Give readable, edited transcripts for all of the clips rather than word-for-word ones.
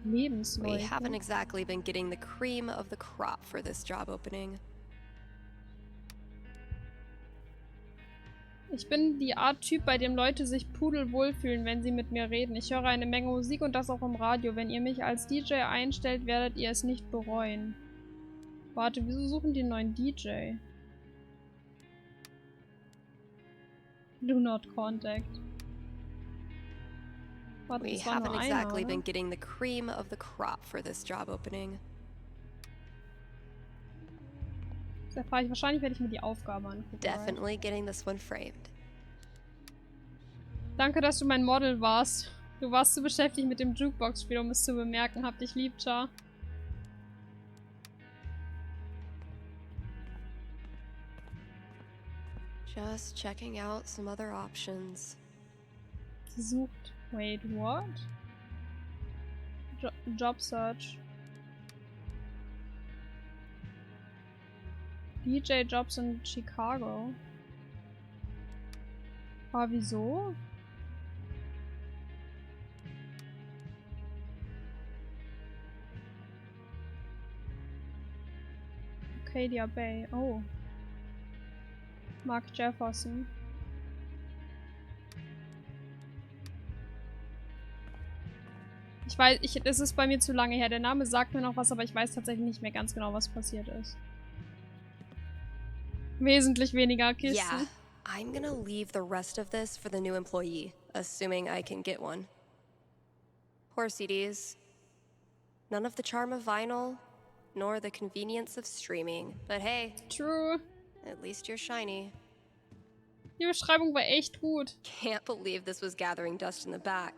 Lebensläufe. We haven't exactly been getting the cream of the crop for this job opening. Ich bin die Art Typ, bei dem Leute sich pudelwohl fühlen, wenn sie mit mir reden. Ich höre eine Menge Musik und das auch im Radio. Wenn ihr mich als DJ einstellt, werdet ihr es nicht bereuen. Warte, wieso suchen die einen neuen DJ? Do not contact. Warte, We das war nur haven't einer, exactly oder? been getting the cream of the crop for this job opening. Da frage ich, wahrscheinlich werde ich mir die Aufgabe angucken. Definitely getting this one framed. Danke, dass du mein Model warst. Du warst zu beschäftigt mit dem Jukebox-Spiel, um es zu bemerken. Hab dich lieb, Char. Just checking out some other options. Gesucht. Wait, what? Job Search. DJ Jobs in Chicago. Aber wieso? Arcadia Bay. Oh. Mark Jefferson. Ich weiß, das ist bei mir zu lange her. Der Name sagt mir noch was, aber ich weiß tatsächlich nicht mehr ganz genau, was passiert ist. Wesentlich weniger Kisten. Yeah, I'm gonna leave the rest of this for the new employee, assuming I can get one. Poor CDs. None of the charm of vinyl, nor the convenience of streaming. But hey, True. at least you're shiny. Die Beschreibung war echt gut. Can't believe this was gathering dust in the back,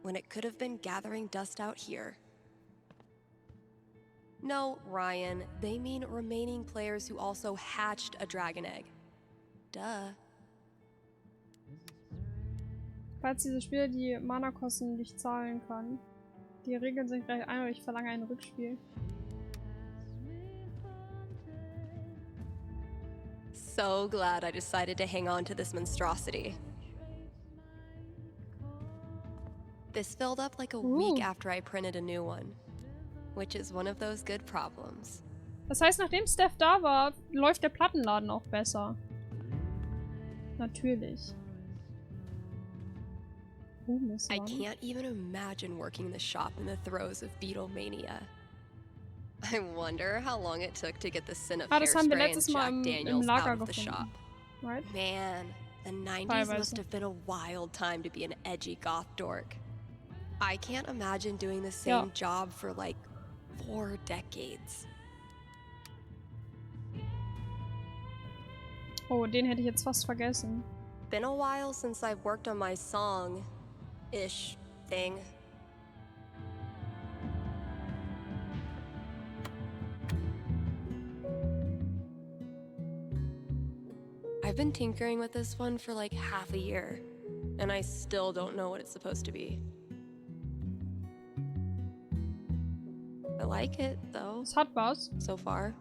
when it could have been gathering dust out here. No, Ryan, they mean remaining players who also hatched a dragon egg. Duh. Falls diese Spieler die Mana-Kosten nicht zahlen kann. Die Regeln sind gleich ein, oder ich verlange ein Rückspiel. So glad I decided to hang on to this monstrosity. This filled up like a week after I printed a new one, which is one of those good problems. Das heißt, nachdem Steph da war, läuft der Plattenladen auch besser. Natürlich. I can't even imagine working the shop in the throes of Beatlemania. I wonder how long it took to get the scent of das haben wir hairspray and letztes Mal Jack im Daniels Lager out of the gefunden. shop. Right? Man, the 90s Teilweise. must have been a wild time to be an edgy goth dork. I can't imagine doing the same job for like 4 decades. Oh, den hätte ich jetzt fast vergessen. Been a while since I've worked on my song-ish thing. I've been tinkering with this one for like half a year, and I still don't know what it's supposed to be. I like it, though, Es hat was. so far.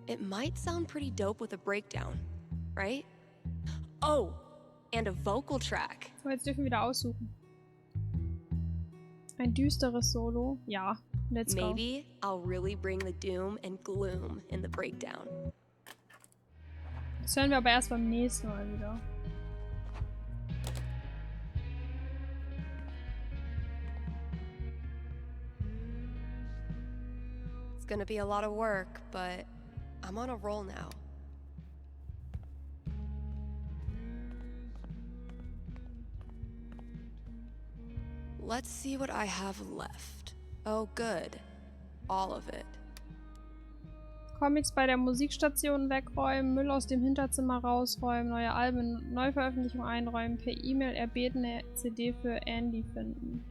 It might sound pretty dope with a breakdown, right? Oh, and a vocal track. So, jetzt dürfen wir wieder aussuchen. Ein düsteres Solo. Ja, let's go. Maybe I'll really bring the doom and gloom in the breakdown. Das hören wir aber erst beim nächsten Mal wieder. It's gonna be a lot of work, but I'm on a roll now. Let's see what I have left. Oh, good. All of it. Comics bei der Musikstation wegräumen, Müll aus dem Hinterzimmer rausräumen, neue Alben, Neuveröffentlichung einräumen, per E-Mail erbetene CD für Andy finden.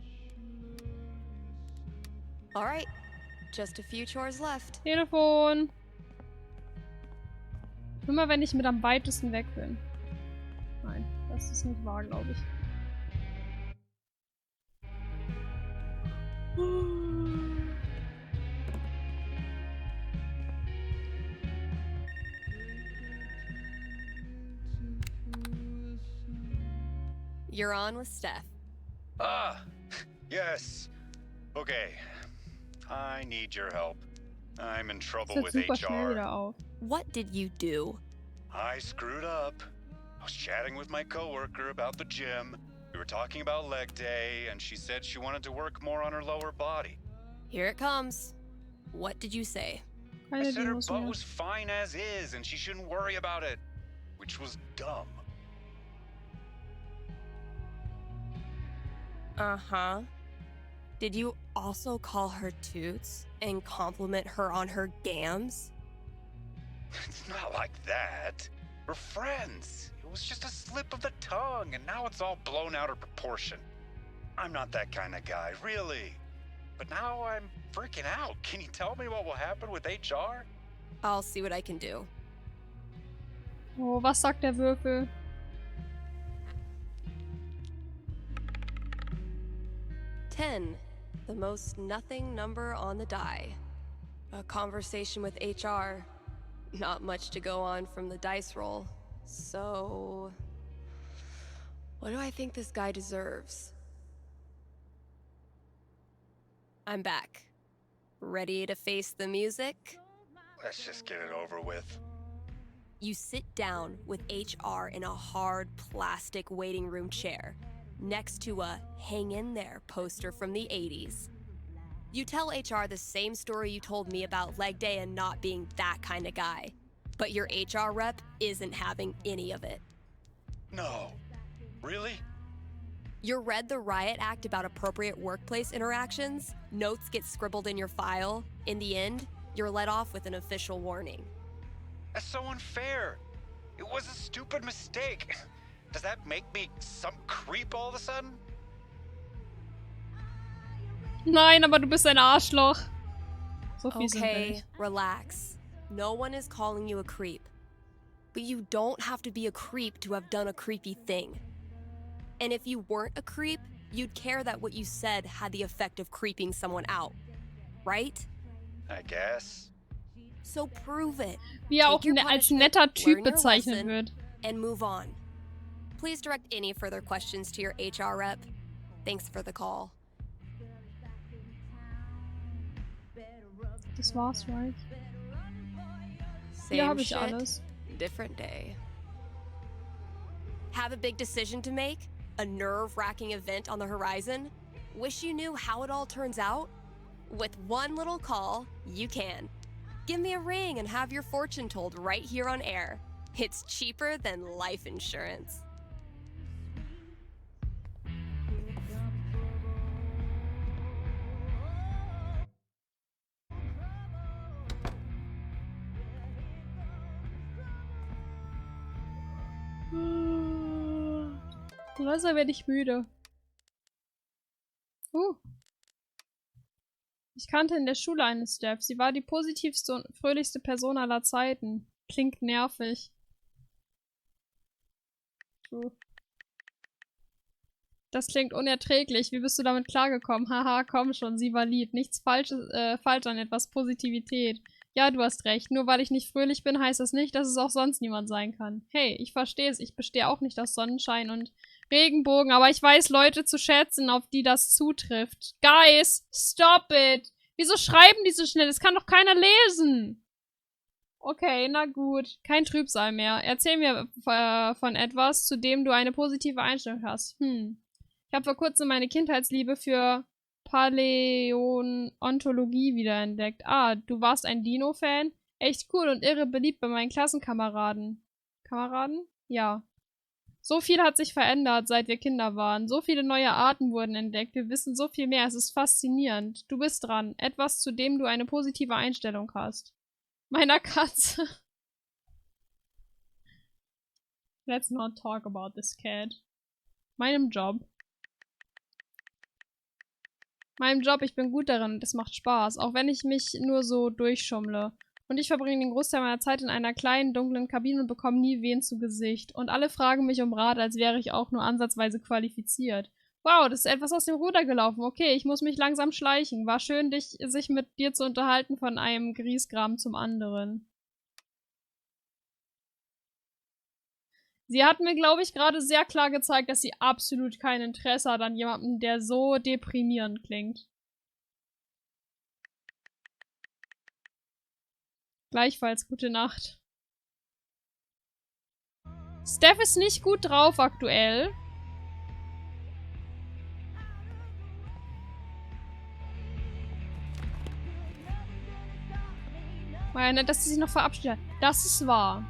Alright, just a few chores left. Telefon! Nur mal, wenn ich mit am weitesten weg bin. Nein, das ist nicht wahr, glaube ich. You're on with Steph. Ah, yes. Okay. I need your help. I'm in Das trouble hört with super schnell HR. wieder auf. What did you do? I screwed up. I was chatting with my coworker about the gym. We were talking about leg day, and she said she wanted to work more on her lower body. Here it comes. What did you say? I Keine said her Dinos butt mehr. was fine as is, and she shouldn't worry about it, which was dumb. Uh-huh. Did you also call her toots and compliment her on her gams? It's not like that. We're friends. It was just a slip of the tongue, and now it's all blown out of proportion. I'm not that kind of guy, really. But now I'm freaking out. Can you tell me what will happen with HR? I'll see what I can do. Oh, was sagt der Würfel? 10, the most nothing number on the die. A conversation with HR. Not much to go on from the dice roll. So, what do I think this guy deserves? I'm back. Ready to face the music? Let's just get it over with. You sit down with HR in a hard plastic waiting room chair, next to a hang in there poster from the 80s. You tell HR the same story you told me about leg day and not being that kind of guy. But your HR rep isn't having any of it. No. Really? You read the riot act about appropriate workplace interactions, notes get scribbled in your file. In the end, you're let off with an official warning. That's so unfair. It was a stupid mistake. Does that make me some creep all of a sudden? Nein, aber du bist ein Arschloch. So viel sind wir Okay, nicht. relax. No one is calling you a creep. But you don't have to be a creep to have done a creepy thing. And if you weren't a creep, you'd care that what you said had the effect of creeping someone out. Right? I guess. So prove it. Wie er auch Take your als punishment, netter Typ learn your bezeichnet lesson, wird. and move on. Please direct any further questions to your HR rep. Thanks for the call. Das war's, right? Same Hier habe ich shit, alles. different day. Have a big decision to make? A nerve-wracking event on the horizon? Wish you knew how it all turns out? With one little call, you can. Give me a ring and have your fortune told right here on air. It's cheaper than life insurance. Langsam werde ich müde. Ich kannte in der Schule eine Steph. Sie war die positivste und fröhlichste Person aller Zeiten. Klingt nervig. Das klingt unerträglich. Wie bist du damit klargekommen? Haha, komm schon, sie war lieb. Nichts falsch an etwas Positivität. Ja, du hast recht. Nur weil ich nicht fröhlich bin, heißt das nicht, dass es auch sonst niemand sein kann. Hey, ich verstehe es. Ich bestehe auch nicht aus Sonnenschein und Regenbogen, aber ich weiß Leute zu schätzen, auf die das zutrifft. Guys, stop it! Wieso schreiben die so schnell? Das kann doch keiner lesen! Okay, na gut. Kein Trübsal mehr. Erzähl mir von etwas, zu dem du eine positive Einstellung hast. Ich habe vor kurzem meine Kindheitsliebe für Paläontologie wiederentdeckt. Ah, du warst ein Dino-Fan? Echt cool und irre beliebt bei meinen Klassenkameraden. Kameraden? Ja. So viel hat sich verändert, seit wir Kinder waren. So viele neue Arten wurden entdeckt. Wir wissen so viel mehr. Es ist faszinierend. Du bist dran. Etwas, zu dem du eine positive Einstellung hast. Meiner Katze. Let's not talk about this cat. Meinem Job. Ich bin gut darin und es macht Spaß, auch wenn ich mich nur so durchschummle. Und ich verbringe den Großteil meiner Zeit in einer kleinen, dunklen Kabine und bekomme nie wen zu Gesicht. Und alle fragen mich um Rat, als wäre ich auch nur ansatzweise qualifiziert. Wow, das ist etwas aus dem Ruder gelaufen. Okay, ich muss mich langsam schleichen. War schön, sich mit dir zu unterhalten von einem Griesgram zum anderen. Sie hat mir, glaube ich, gerade sehr klar gezeigt, dass sie absolut kein Interesse hat an jemandem, der so deprimierend klingt. Gleichfalls gute Nacht. Steph ist nicht gut drauf aktuell. Meine, dass sie sich noch verabschiedet hat. Das ist wahr.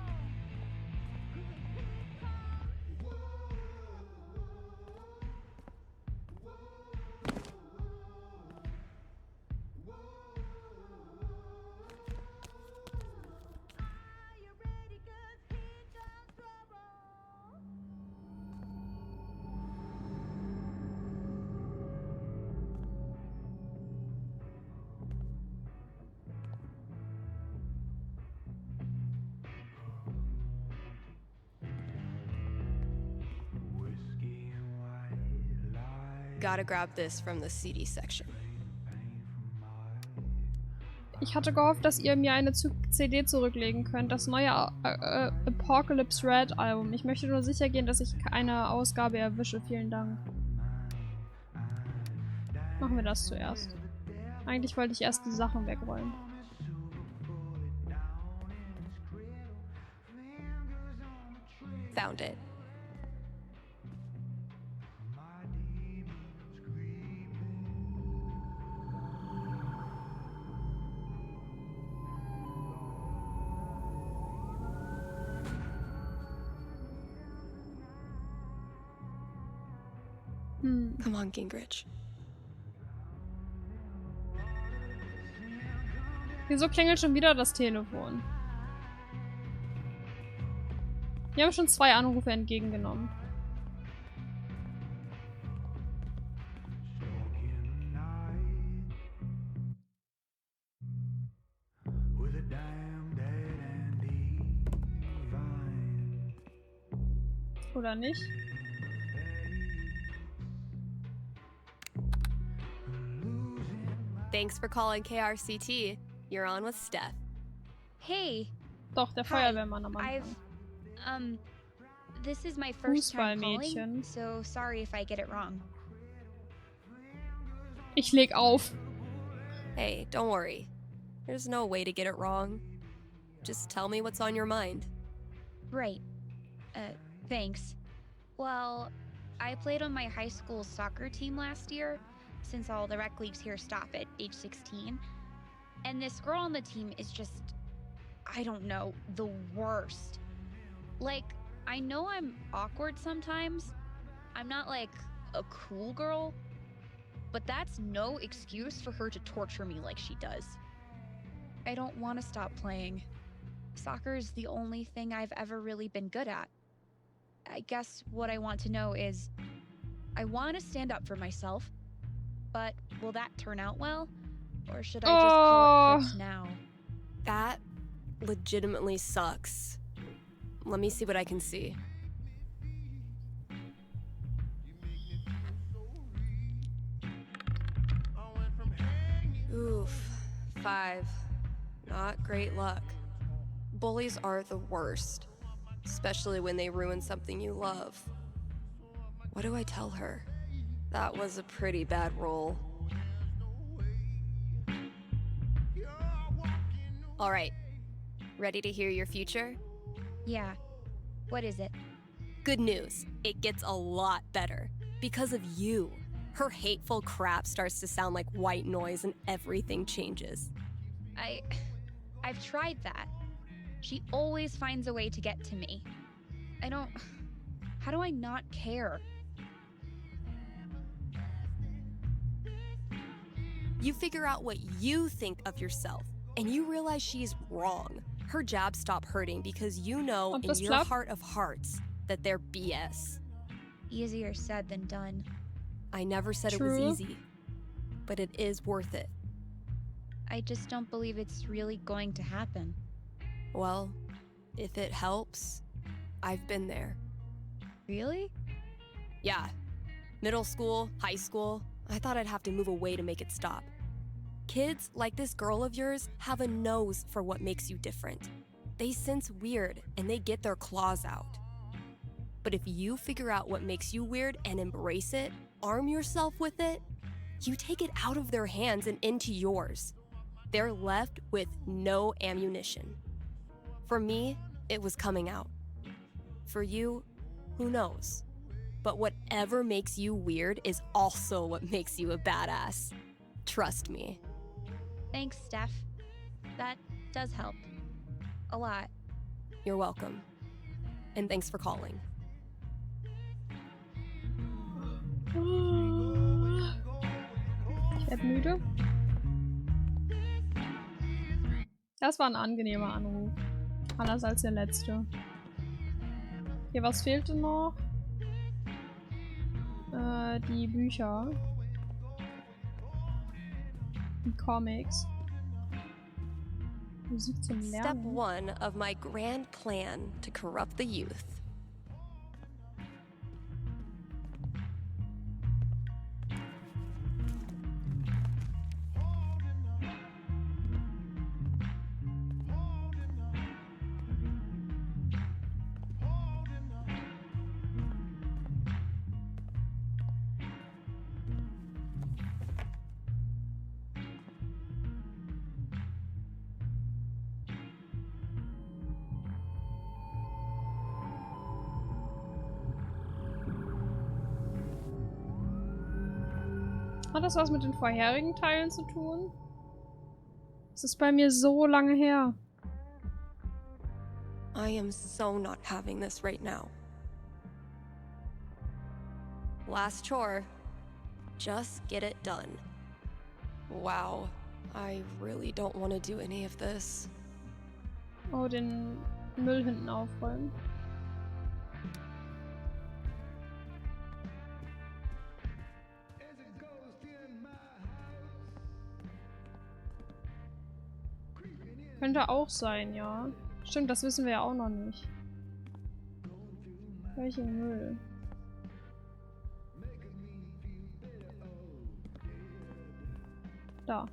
Gotta grab this from the CD section. Ich hatte gehofft, dass ihr mir eine CD zurücklegen könnt. Das neue Apocalypse Red Album. Ich möchte nur sicher gehen, dass ich keine Ausgabe erwische. Vielen Dank. Machen wir das zuerst. Eigentlich wollte ich erst die Sachen wegräumen. Found it. Come on, Gingrich. Wieso klingelt schon wieder das Telefon? Wir haben schon 2 Anrufe entgegengenommen. Oder nicht? Thanks for calling KRCT. You're on with Steph. Hey. Doch, der Feuerwehrmann am Anfang. This is my first time calling, Fußballmädchen. so sorry if I get it wrong. Ich leg auf. Hey, don't worry. There's no way to get it wrong. Just tell me what's on your mind. Right. Thanks. Well, I played on my high school soccer team last year, since all the rec leagues here stop at age 16. And this girl on the team is just, I don't know, the worst. Like, I know I'm awkward sometimes. I'm not like a cool girl, but that's no excuse for her to torture me like she does. I don't want to stop playing. Soccer's the only thing I've ever really been good at. I guess what I want to know is, I want to stand up for myself, but will that turn out well? Or should I just call it quits now? That legitimately sucks. Let me see what I can see. Oof. 5. Not great luck. Bullies are the worst, especially when they ruin something you love. What do I tell her? That was a pretty bad roll. All right. Ready to hear your future? Yeah. What is it? Good news. It gets a lot better. Because of you. Her hateful crap starts to sound like white noise and everything changes. I've tried that. She always finds a way to get to me. How do I not care? You figure out what you think of yourself, and you realize she's wrong. Her jabs stop hurting because you know in your heart of hearts that they're BS. Easier said than done. I never said it was easy, but it is worth it. I just don't believe it's really going to happen. Well, if it helps, I've been there. Really? Yeah. Middle school, high school, I thought I'd have to move away to make it stop. Kids like this girl of yours have a nose for what makes you different. They sense weird and they get their claws out. But if you figure out what makes you weird and embrace it, arm yourself with it, you take it out of their hands and into yours. They're left with no ammunition. For me, it was coming out. For you, who knows? But whatever makes you weird is also what makes you a badass. Trust me. Thanks, Steph. That does help. A lot. You're welcome. And thanks for calling. Ich werde müde. Das war ein angenehmer Anruf. Anders als der letzte. Okay, was fehlte noch? Die Bücher. Die Comics. Musik zum Step Lernen. 1 of my grand plan to corrupt the youth. Hat das was mit den vorherigen Teilen zu tun? Es ist bei mir so lange her. I am so not having this right now. Last chore. Just get it done. Wow, I really don't want to do any of this. Oh, den Müll hinten aufräumen. Könnte auch sein, ja. Stimmt, das wissen wir ja auch noch nicht. Welchen Müll? Da.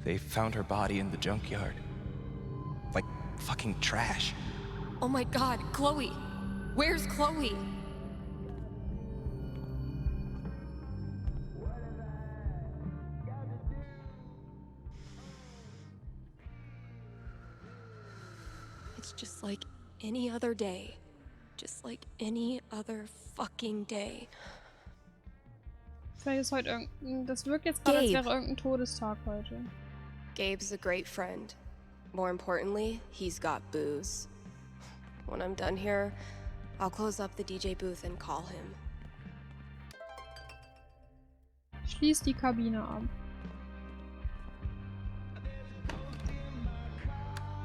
They found her body in the junkyard. Like fucking trash. Oh my god, Chloe! Where's Chloe? It's just like any other day. Just like any other fucking day. Vielleicht ist heute irgendein... Das wirkt jetzt gerade, als Gabe. wäre irgendein Todestag heute. Gabe's a great friend. More importantly, he's got booze. When I'm done here, I'll close up the DJ booth and call him. Schließ die Kabine ab.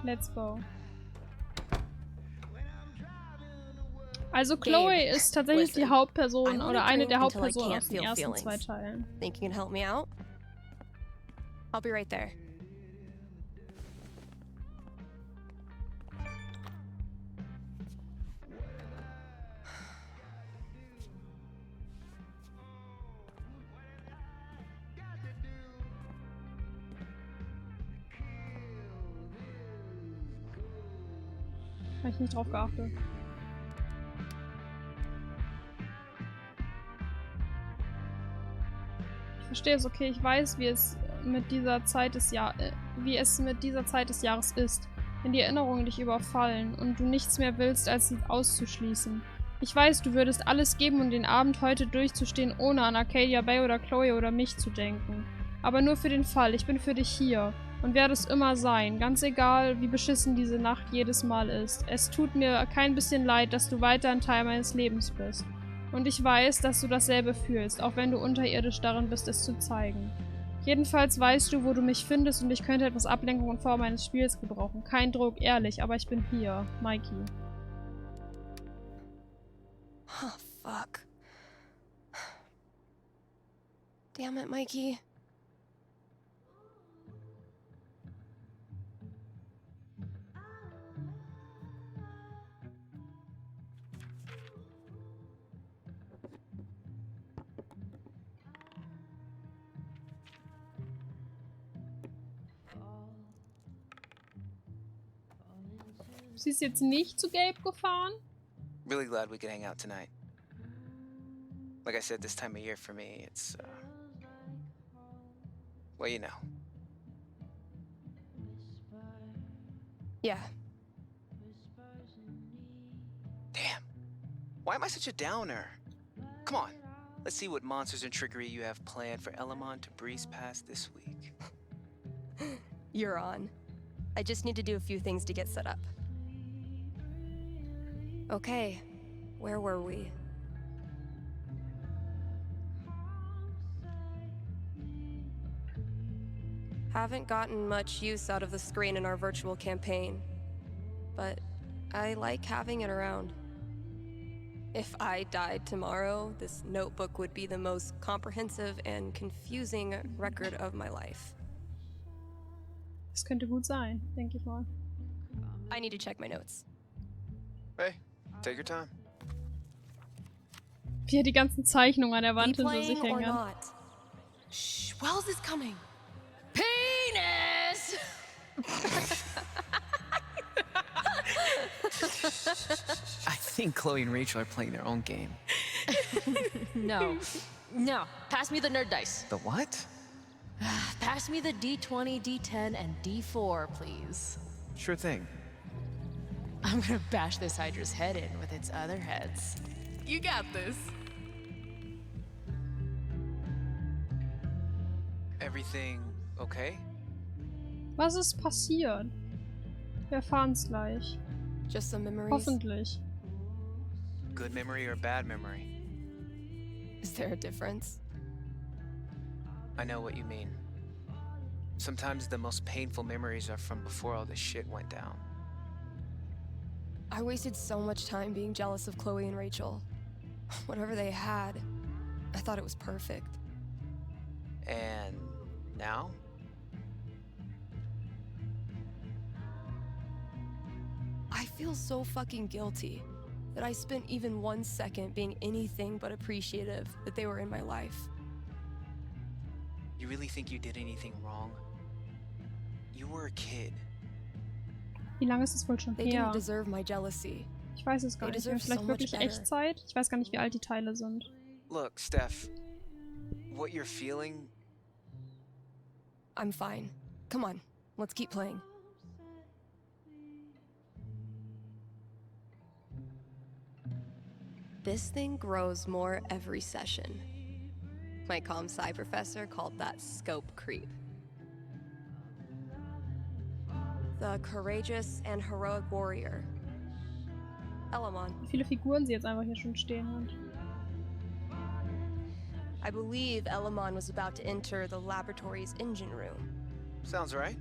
Let's go. Also Chloe Gabe, ist tatsächlich die listen. Hauptperson I wanna oder eine drink der until I Hauptpersonen can't aus den feel ersten feelings. 2 Teilen. Think you can help me out? I'll be right there. Habe ich nicht drauf geachtet. Ich verstehe es, okay. Ich weiß, wie es mit dieser Zeit des Jahres ist. Wenn die Erinnerungen dich überfallen und du nichts mehr willst, als sie auszuschließen. Ich weiß, du würdest alles geben, um den Abend heute durchzustehen, ohne an Arcadia Bay oder Chloe oder mich zu denken. Aber nur für den Fall. Ich bin für dich hier. Und werde es immer sein, ganz egal, wie beschissen diese Nacht jedes Mal ist. Es tut mir kein bisschen leid, dass du weiter ein Teil meines Lebens bist. Und ich weiß, dass du dasselbe fühlst, auch wenn du unterirdisch darin bist, es zu zeigen. Jedenfalls weißt du, wo du mich findest und ich könnte etwas Ablenkung in Form eines Spiels gebrauchen. Kein Druck, ehrlich, aber ich bin hier. Mikey. Oh, fuck. Damn it, Mikey. Sie ist jetzt nicht zu Gabe gefahren? Really glad we could hang out tonight. Like I said, this time of year for me, it's, well, you know. Yeah. Damn. Why am I such a downer? Come on. Let's see what monsters and trickery you have planned for Elamon to breeze past this week. You're on. I just need to do a few things to get set up. Okay, where were we? Haven't gotten much use out of the screen in our virtual campaign, but I like having it around. If I died tomorrow, this notebook would be the most comprehensive and confusing record of my life. Das könnte gut sein, denke ich mal. I need to check my notes. Hey, take your time. Wie er die ganzen Zeichnungen an der Wand Be hinter sich playing or hängen hat. not? Shh, Wells is coming. Penis! I think Chloe and Rachel are playing their own game. No. No. Pass me the nerd dice. The what? Pass me the D20, D10, and D4, please. Sure thing. I'm gonna bash this Hydra's head in with its other heads. You got this. Everything okay? Was ist passiert? Wir erfahren's gleich. Just some memories. Hoffentlich. Good memory or bad memory? Is there a difference? I know what you mean. Sometimes the most painful memories are from before all this shit went down. I wasted so much time being jealous of Chloe and Rachel. Whatever they had, I thought it was perfect. And now? I feel so fucking guilty that I spent even 1 second being anything but appreciative that they were in my life. You really think you did anything wrong? You were a kid. Wie lange ist es wohl schon They her? didn't deserve my jealousy. Ich weiß es gar They nicht mehr. deserve Vielleicht so wirklich much better. Echtzeit? Ich weiß gar nicht, wie alt die Teile sind. Look, Steph, what you're feeling, I'm fine. Come on, let's keep playing. This thing grows more every session. My comp-sci professor called that scope creep. The courageous and heroic warrior. Elamon. Wie viele Figuren sie jetzt einfach hier schon stehen hat. I believe Elamon was about to enter the laboratory's engine room. sounds right.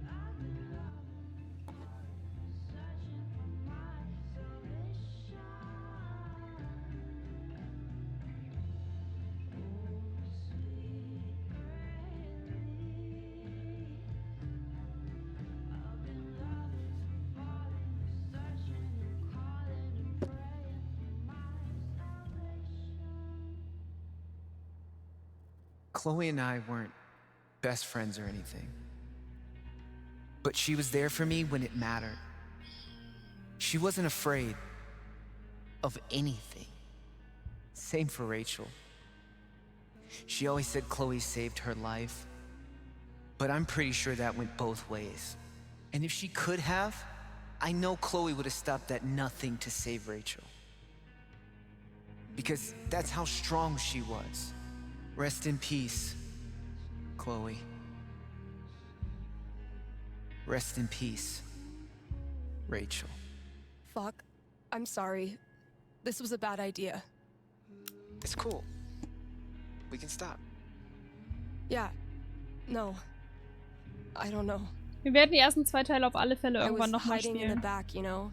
Chloe and I weren't best friends or anything. But she was there for me when it mattered. She wasn't afraid of anything. Same for Rachel. She always said Chloe saved her life. But I'm pretty sure that went both ways. And if she could have, I know Chloe would have stopped at nothing to save Rachel. Because that's how strong she was. Rest in peace, Chloe. Rest in peace, Rachel. Fuck. I'm sorry. This was a bad idea. It's cool. We can stop. Yeah. No. I don't know. Wir werden die ersten 2 Teile auf alle Fälle I was irgendwann nochmal hiding in the spielen. back, you know?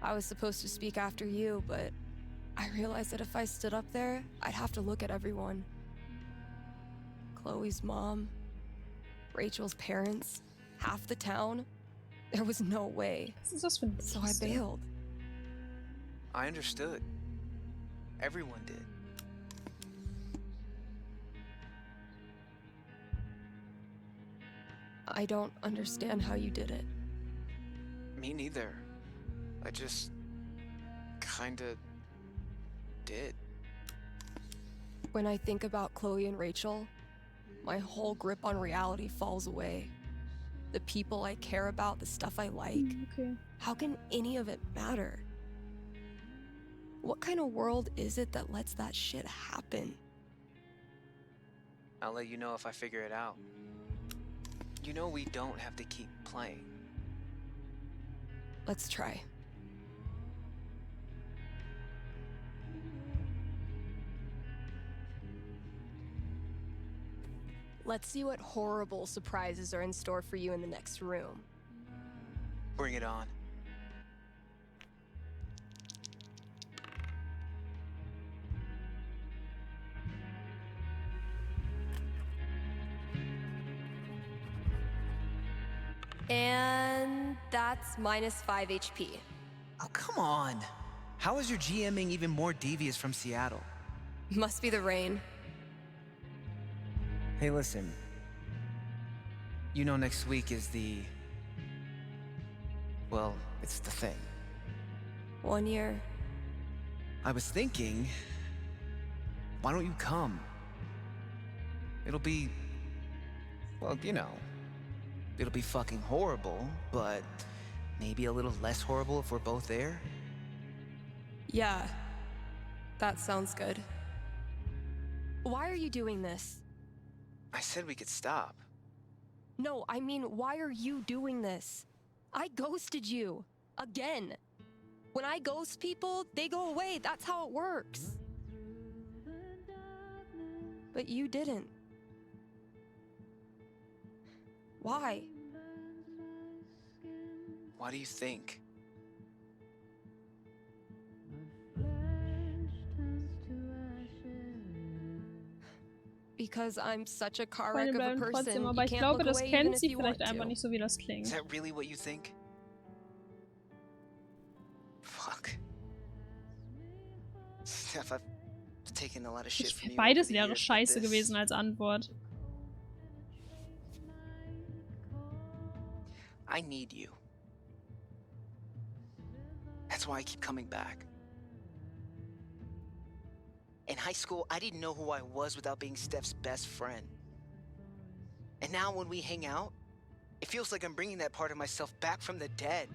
I was supposed to speak after you, but I realized that if I stood up there, I'd have to look at everyone. Chloe's mom, Rachel's parents, half the town. There was no way. Was ist das für ein So I Biest? bailed. I understood. Everyone did. I don't understand how you did it. Me neither. I just kinda did. When I think about Chloe and Rachel, my whole grip on reality falls away. The people I care about, the stuff I like. Okay. How can any of it matter? What kind of world is it that lets that shit happen? I'll let you know if I figure it out. You know we don't have to keep playing. Let's try. Let's see what horrible surprises are in store for you in the next room. Bring it on. And that's -5 HP. Oh, come on. How is your GMing even more devious from Seattle? Must be the rain. Hey, listen. You know next week is well, it's the thing. 1 year. I was thinking, why don't you come? It'll be, well, it'll be fucking horrible, but maybe a little less horrible if we're both there. Yeah, that sounds good. Why are you doing this? I said we could stop. No, I mean, why are you doing this? I ghosted you. Again. When I ghost people, they go away. That's how it works. But you didn't. Why? Why do you think? Because I'm such a car Freunde wreck of a bleiben person. trotzdem, You aber ich can't glaube, look das away even kennt if sie you vielleicht want einfach to. nicht so, wie das Is klingt. that really what you think? Fuck. Steph, I've taken a lot of shit from you. Beides over the wäre years, but scheiße this- gewesen als Antwort. I need you. That's why I keep coming back. In high school, I didn't know who I was without being Steph's best friend. And now when we hang out, it feels like I'm bringing that part of myself back from the dead.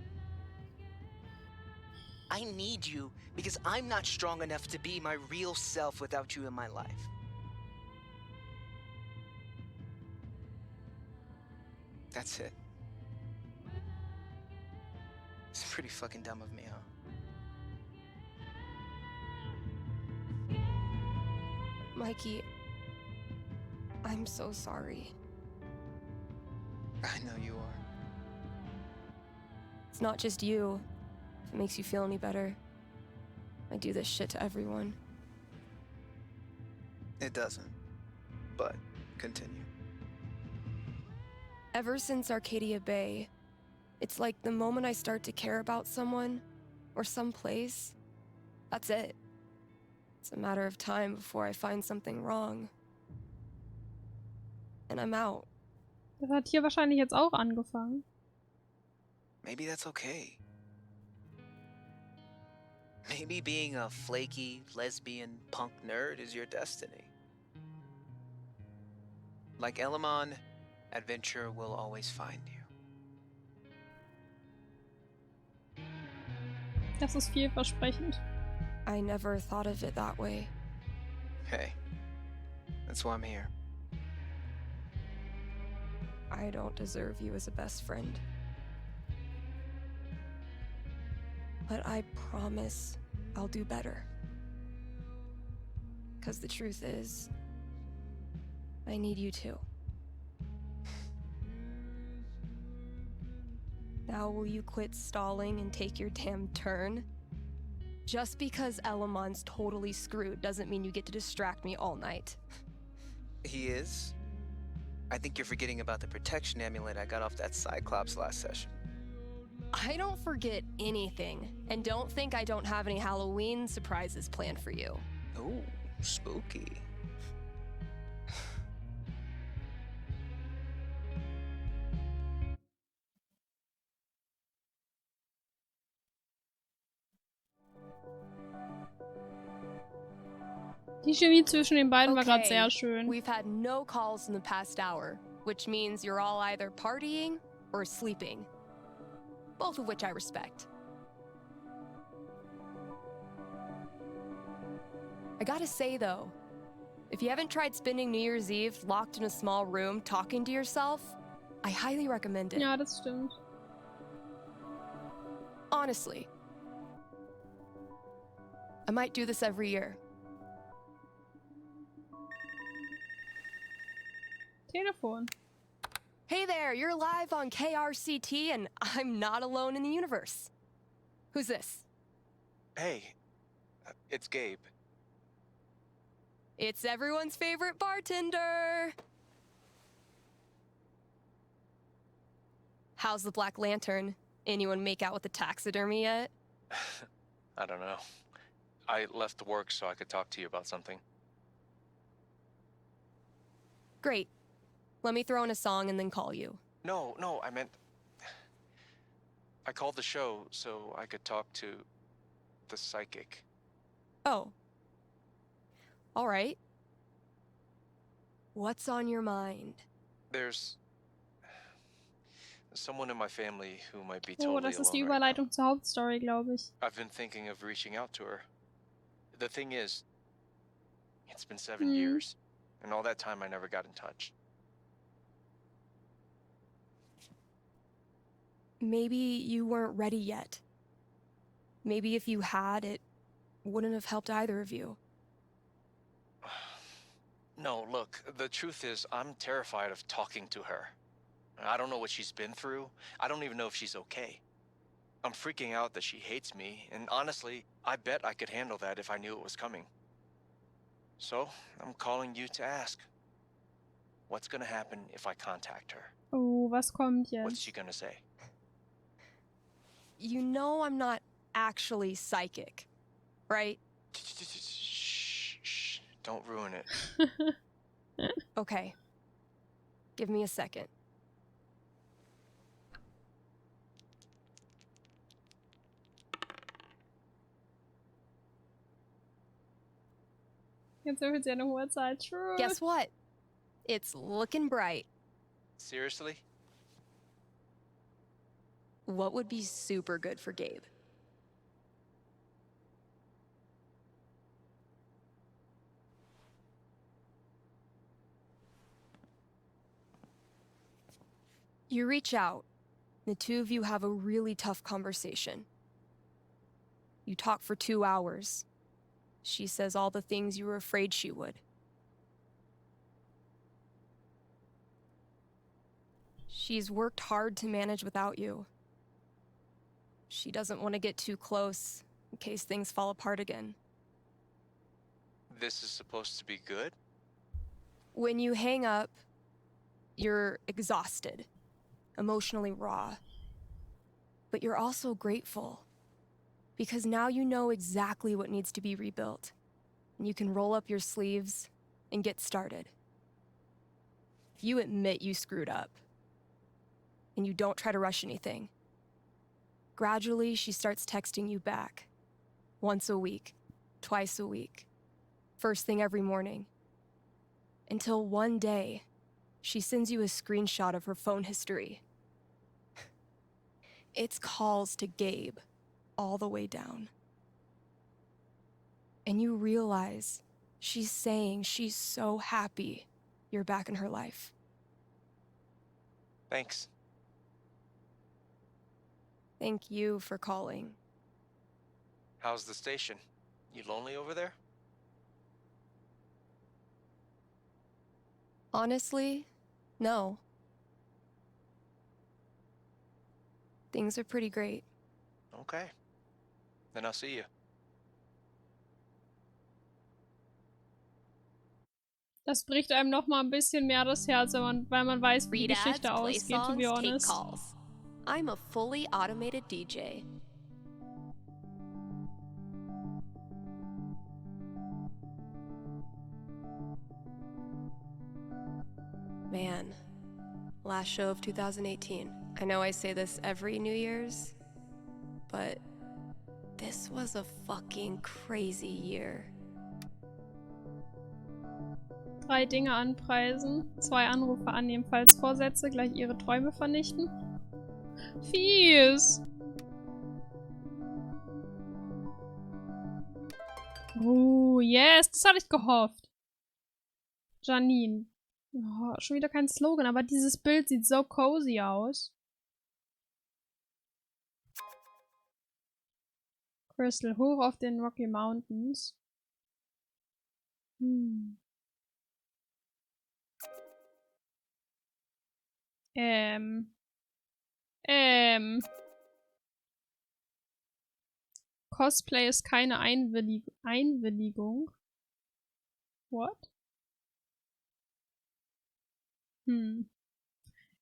I need you because I'm not strong enough to be my real self without you in my life. That's it. It's pretty fucking dumb of me, huh? Mikey, I'm so sorry. I know you are. It's not just you. If it makes you feel any better. I do this shit to everyone. It doesn't. But continue. Ever since Arcadia Bay, it's like the moment I start to care about someone or some place, that's it. It's a matter of time before I find something wrong. And I'm out. Das hat hier wahrscheinlich jetzt auch angefangen. Maybe that's okay. Maybe being a flaky, lesbian, punk nerd is your destiny. Like Elamon, adventure will always find you. Das ist vielversprechend. I never thought of it that way. Hey, that's why I'm here. I don't deserve you as a best friend. But I promise I'll do better. 'Cause the truth is, I need you too. Now will you quit stalling and take your damn turn? Just because Elamon's totally screwed doesn't mean you get to distract me all night. He is? I think you're forgetting about the protection amulet I got off that Cyclops last session. I don't forget anything, and don't think I don't have any Halloween surprises planned for you. Ooh, spooky. Die Chemie zwischen den beiden war gerade Okay, sehr schön. we've had no calls in the past hour, which means you're all either partying or sleeping. Both of which I respect. I gotta say though, if you haven't tried spending New Year's Eve locked in a small room talking to yourself, I highly recommend it. Ja, das stimmt. Honestly. I might do this every year. Telefon. Hey there, you're live on KRCT and I'm not alone in the universe. Who's this? Hey, it's Gabe. It's everyone's favorite bartender. How's the Black Lantern? Anyone make out with the taxidermy yet? I don't know. I left work so I could talk to you about something. Great. Let me throw in a song and then call you. No, I meant... I called the show so I could talk to the psychic. Oh. All right. What's on your mind? There's someone in my family who might be Oh, totally das ist die alone right now. Überleitung zur Hauptstory, glaube ich. I've been thinking of reaching out to her. The thing is, it's been 7 years, and all that time I never got in touch. Maybe you weren't ready yet. Maybe if you had, it wouldn't have helped either of you. No, look, the truth is, I'm terrified of talking to her. I don't know what she's been through. I don't even know if she's okay. I'm freaking out that she hates me, and honestly, I bet I could handle that if I knew it was coming. So, I'm calling you to ask. What's gonna happen if I contact her? Oh, was kommt What's jetzt? she gonna say? You know I'm not actually psychic, right? Shh, don't ruin it. Okay. Give me a second. Jetzt würfelt sie eine hohe Zahl. True. Guess what? It's looking bright. Seriously? What would be super good for Gabe? You reach out. The two of you have a really tough conversation. You talk for 2 hours. She says all the things you were afraid she would. She's worked hard to manage without you. She doesn't want to get too close in case things fall apart again. This is supposed to be good? When you hang up, you're exhausted, emotionally raw. But you're also grateful, because now you know exactly what needs to be rebuilt, and you can roll up your sleeves and get started. You admit you screwed up, and you don't try to rush anything. Gradually, she starts texting you back. Once a week, twice a week, first thing every morning. Until one day, she sends you a screenshot of her phone history. It's calls to Gabe, all the way down. And you realize she's saying she's so happy you're back in her life. Thanks. Thank you for calling. How's the station? You lonely over there? Honestly, no. Things are pretty great. Okay. Then I'll see you. Das bricht einem noch mal ein bisschen mehr das Herz, weil man weiß, wie die Read ads, Geschichte play ausgeht, to be songs, take honest. calls. I'm a fully automated DJ. Man, last show of 2018. I know I say this every New Year's, but this was a fucking crazy year. 3 Dinge anpreisen. 2 Anrufe annehmen, falls Vorsätze gleich ihre Träume vernichten. Fies! Oh, yes, das hatte ich gehofft. Janine. Oh, schon wieder kein Slogan, aber dieses Bild sieht so cozy aus. Crystal, hoch auf den Rocky Mountains. Hm. Cosplay ist keine Einwilligung. What?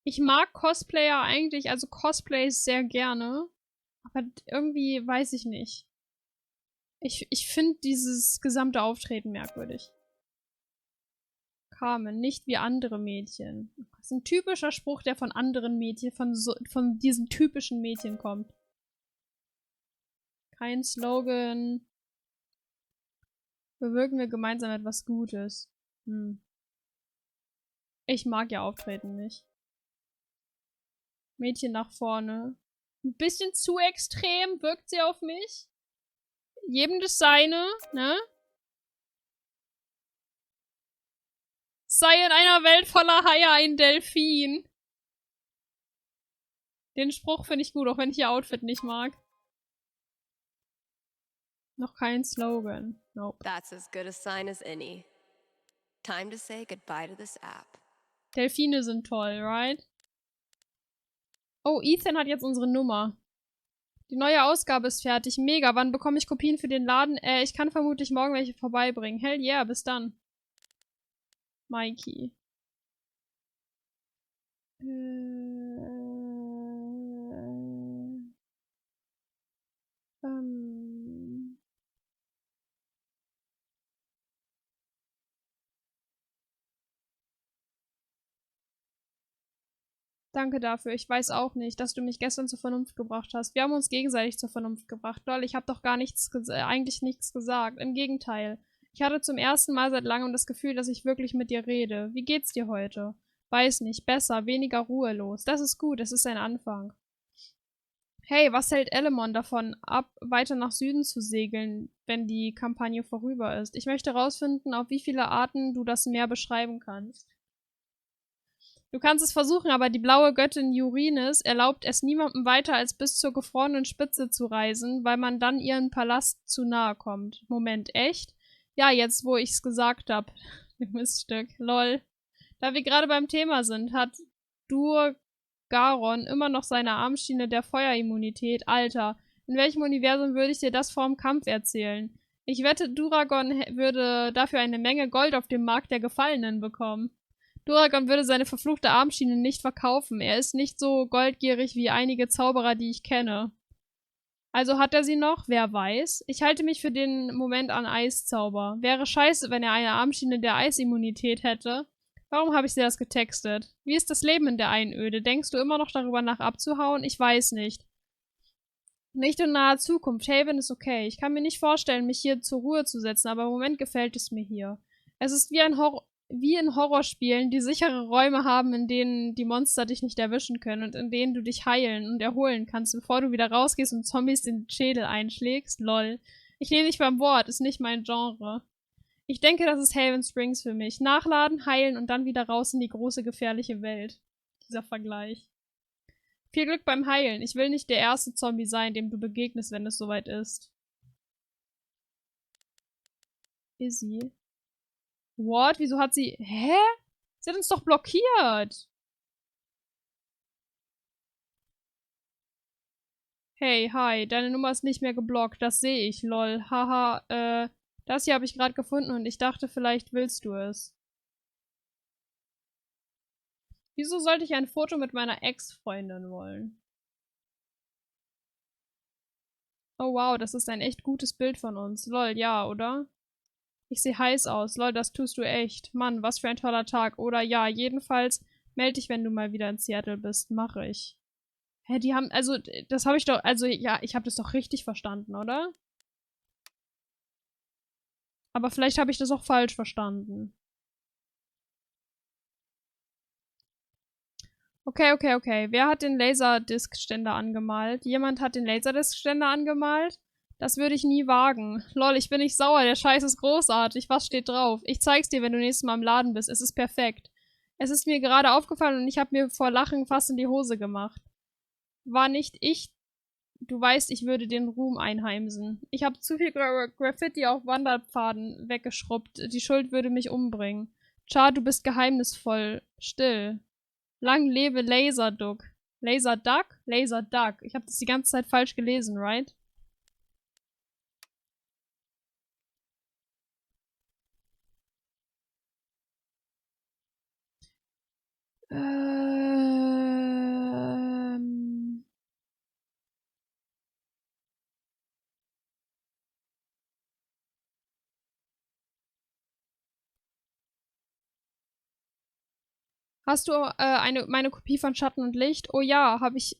Ich mag Cosplayer eigentlich, also Cosplays sehr gerne. Aber irgendwie weiß ich nicht. Ich finde dieses gesamte Auftreten merkwürdig. Carmen, nicht wie andere Mädchen. Das ist ein typischer Spruch, der von anderen Mädchen, von diesen typischen Mädchen kommt. Kein Slogan. Bewirken wir gemeinsam etwas Gutes. Ich mag ja Auftreten nicht. Mädchen nach vorne. Ein bisschen zu extrem wirkt sie auf mich. Jedem das seine, ne? Sei in einer Welt voller Haie ein Delfin. Den Spruch finde ich gut, auch wenn ich ihr Outfit nicht mag. Noch kein Slogan. Nope. That's as good a sign as any. Time to say goodbye to this app. Delfine sind toll, right? Oh, Ethan hat jetzt unsere Nummer. Die neue Ausgabe ist fertig. Mega. Wann bekomme ich Kopien für den Laden? Ich kann vermutlich morgen welche vorbeibringen. Hell yeah, bis dann. Mikey. Danke dafür. Ich weiß auch nicht, dass du mich gestern zur Vernunft gebracht hast. Wir haben uns gegenseitig zur Vernunft gebracht. Lol, ich habe doch gar eigentlich nichts gesagt. Im Gegenteil. Ich hatte zum ersten Mal seit langem das Gefühl, dass ich wirklich mit dir rede. Wie geht's dir heute? Weiß nicht. Besser. Weniger ruhelos. Das ist gut. Es ist ein Anfang. Hey, was hält Elemon davon ab, weiter nach Süden zu segeln, wenn die Kampagne vorüber ist? Ich möchte herausfinden, auf wie viele Arten du das Meer beschreiben kannst. Du kannst es versuchen, aber die blaue Göttin Jurines erlaubt es niemandem weiter als bis zur gefrorenen Spitze zu reisen, weil man dann ihren Palast zu nahe kommt. Moment, echt? Ja, jetzt, wo ich's gesagt hab. Miststück. Lol. Da wir gerade beim Thema sind, hat Durgaron immer noch seine Armschiene der Feuerimmunität. Alter, in welchem Universum würde ich dir das vorm Kampf erzählen? Ich wette, Duragon würde dafür eine Menge Gold auf dem Markt der Gefallenen bekommen. Duragon würde seine verfluchte Armschiene nicht verkaufen. Er ist nicht so goldgierig wie einige Zauberer, die ich kenne. Also hat er sie noch? Wer weiß. Ich halte mich für den Moment an Eiszauber. Wäre scheiße, wenn er eine Armschiene der Eisimmunität hätte. Warum habe ich dir das getextet? Wie ist das Leben in der Einöde? Denkst du immer noch darüber nach abzuhauen? Ich weiß nicht. Nicht in naher Zukunft. Haven ist okay. Ich kann mir nicht vorstellen, mich hier zur Ruhe zu setzen, aber im Moment gefällt es mir hier. Es ist wie in Horrorspielen, die sichere Räume haben, in denen die Monster dich nicht erwischen können und in denen du dich heilen und erholen kannst, bevor du wieder rausgehst und Zombies den Schädel einschlägst. Lol. Ich nehme dich beim Wort, ist nicht mein Genre. Ich denke, das ist Haven Springs für mich. Nachladen, heilen und dann wieder raus in die große, gefährliche Welt. Dieser Vergleich. Viel Glück beim Heilen. Ich will nicht der erste Zombie sein, dem du begegnest, wenn es soweit ist. Izzy. What? Wieso hat sie... Hä? Sie hat uns doch blockiert. Hey, hi. Deine Nummer ist nicht mehr geblockt. Das sehe ich, lol. Haha, das hier habe ich gerade gefunden und ich dachte, vielleicht willst du es. Wieso sollte ich ein Foto mit meiner Ex-Freundin wollen? Oh wow, das ist ein echt gutes Bild von uns. Lol, ja, oder? Ich sehe heiß aus. Lol, das tust du echt. Mann, was für ein toller Tag. Oder ja, jedenfalls melde dich, wenn du mal wieder in Seattle bist. Mache ich. Hä, die haben, also, das habe ich doch, also, ja, ich habe das doch richtig verstanden, oder? Aber vielleicht habe ich das auch falsch verstanden. Okay. Wer hat den Laserdisc-Ständer angemalt? Jemand hat den Laserdisc-Ständer angemalt? Das würde ich nie wagen. Lol, ich bin nicht sauer, der Scheiß ist großartig. Was steht drauf? Ich zeig's dir, wenn du nächstes Mal im Laden bist. Es ist perfekt. Es ist mir gerade aufgefallen und ich habe mir vor Lachen fast in die Hose gemacht. War nicht ich. Du weißt, ich würde den Ruhm einheimsen. Ich habe zu viel Graffiti auf Wanderpfaden weggeschrubbt. Die Schuld würde mich umbringen. Char, du bist geheimnisvoll. Still. Lang lebe Laserduck. Laserduck? Laserduck. Ich habe das die ganze Zeit falsch gelesen, right? Hast du meine Kopie von Schatten und Licht? Oh ja, habe ich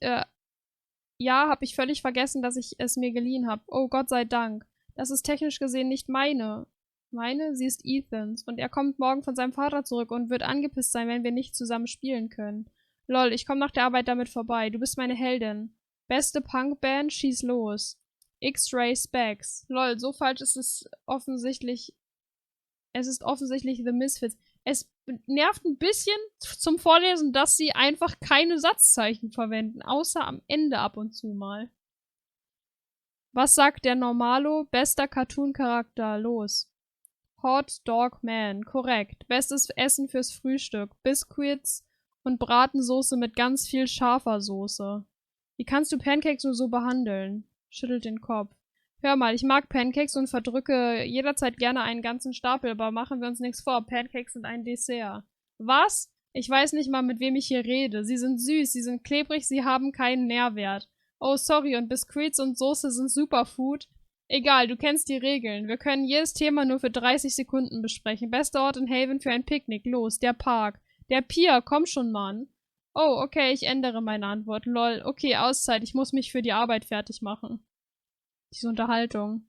völlig vergessen, dass ich es mir geliehen habe. Oh, Gott sei Dank. Das ist technisch gesehen nicht meine. Meine? Sie ist Ethans. Und er kommt morgen von seinem Vater zurück und wird angepisst sein, wenn wir nicht zusammen spielen können. Lol, ich komme nach der Arbeit damit vorbei. Du bist meine Heldin. Beste Punkband, schieß los. X-Ray Specs. Lol, so falsch ist es offensichtlich. Es ist offensichtlich The Misfits. Es nervt ein bisschen zum Vorlesen, dass sie einfach keine Satzzeichen verwenden, außer am Ende ab und zu mal. Was sagt der Normalo? Bester Cartoon-Charakter. Los. Hot Dog Man. Korrekt. Bestes Essen fürs Frühstück. Biscuits und Bratensoße mit ganz viel scharfer Soße. Wie kannst du Pancakes nur so behandeln? Schüttelt den Kopf. Hör mal, ich mag Pancakes und verdrücke jederzeit gerne einen ganzen Stapel, aber machen wir uns nichts vor. Pancakes sind ein Dessert. Was? Ich weiß nicht mal, mit wem ich hier rede. Sie sind süß, sie sind klebrig, sie haben keinen Nährwert. Oh, sorry, und Biscuits und Soße sind Superfood? Egal, du kennst die Regeln. Wir können jedes Thema nur für 30 Sekunden besprechen. Bester Ort in Haven für ein Picknick. Los, der Park. Der Pier, komm schon, Mann. Oh, okay, ich ändere meine Antwort. Lol, okay, Auszeit, ich muss mich für die Arbeit fertig machen. Diese Unterhaltung.